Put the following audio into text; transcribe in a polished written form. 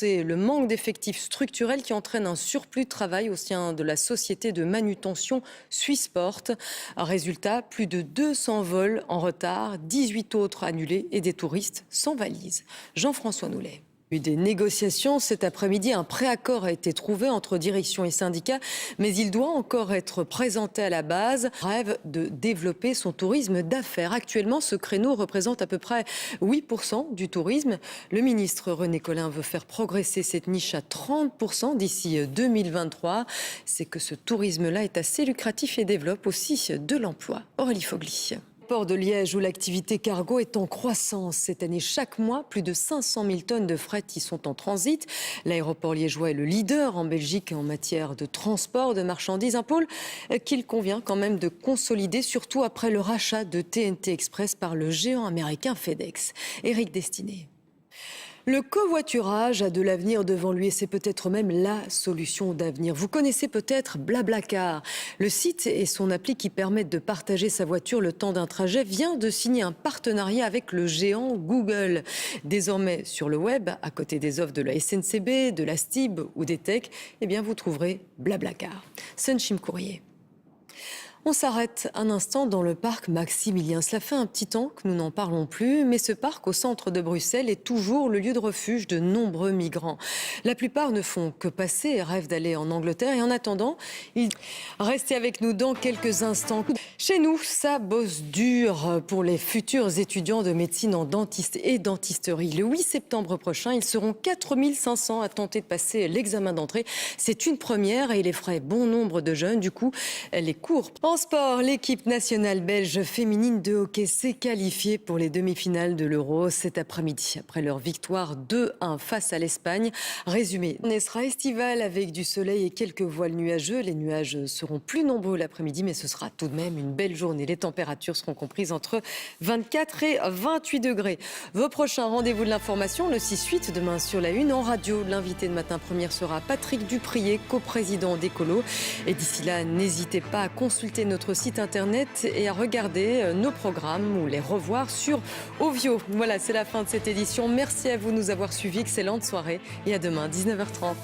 dénoncer le manque d'effectifs structurels qui entraîne un surplus de travail au sein de la société de manutention Swissport. Résultat, plus de 200 vols en retard, 18 autres annulés et des touristes sans valise. Jean-François Noulet. Des négociations cet après-midi, un préaccord a été trouvé entre direction et syndicats, mais il doit encore être présenté à la base. Rêve de développer son tourisme d'affaires. Actuellement, ce créneau représente à peu près 8% du tourisme. Le ministre René Colin veut faire progresser cette niche à 30% d'ici 2023. C'est que ce tourisme-là est assez lucratif et développe aussi de l'emploi. Aurélie Fogli. Port de Liège où l'activité cargo est en croissance. Cette année, chaque mois, plus de 500 000 tonnes de fret y sont en transit. L'aéroport liégeois est le leader en Belgique en matière de transport de marchandises. Un pôle qu'il convient quand même de consolider, surtout après le rachat de TNT Express par le géant américain FedEx. Éric Destiné. Le covoiturage a de l'avenir devant lui et c'est peut-être même la solution d'avenir. Vous connaissez peut-être Blablacar. Le site et son appli qui permettent de partager sa voiture le temps d'un trajet vient de signer un partenariat avec le géant Google. Désormais sur le web, à côté des offres de la SNCB, de la STIB ou des Tech, eh bien vous trouverez Blablacar. Sunchim Courrier. On s'arrête un instant dans le parc Maximilien. Cela fait un petit temps que nous n'en parlons plus, mais ce parc au centre de Bruxelles est toujours le lieu de refuge de nombreux migrants. La plupart ne font que passer et rêvent d'aller en Angleterre. Et en attendant, restez avec nous dans quelques instants. Chez nous, ça bosse dur pour les futurs étudiants de médecine en dentiste et dentisterie. Le 8 septembre prochain, ils seront 4500 à tenter de passer l'examen d'entrée. C'est une première et il effraie bon nombre de jeunes. Du coup, les cours. En sport, l'équipe nationale belge féminine de hockey s'est qualifiée pour les demi-finales de l'Euro cet après-midi. Après leur victoire 2-1 face à l'Espagne. Résumé, on sera estival avec du soleil et quelques voiles nuageux. Les nuages seront plus nombreux l'après-midi, mais ce sera tout de même une belle journée. Les températures seront comprises entre 24 et 28 degrés. Vos prochains rendez-vous de l'information, le 6-8 demain sur la Une en radio. L'invité de Matin Première sera Patrick Duprier, coprésident d'Ecolo. Et d'ici là, n'hésitez pas à consulter notre site internet et à regarder nos programmes ou les revoir sur Ovio. Voilà, c'est la fin de cette édition. Merci à vous de nous avoir suivis. Excellente soirée et à demain, 19h30.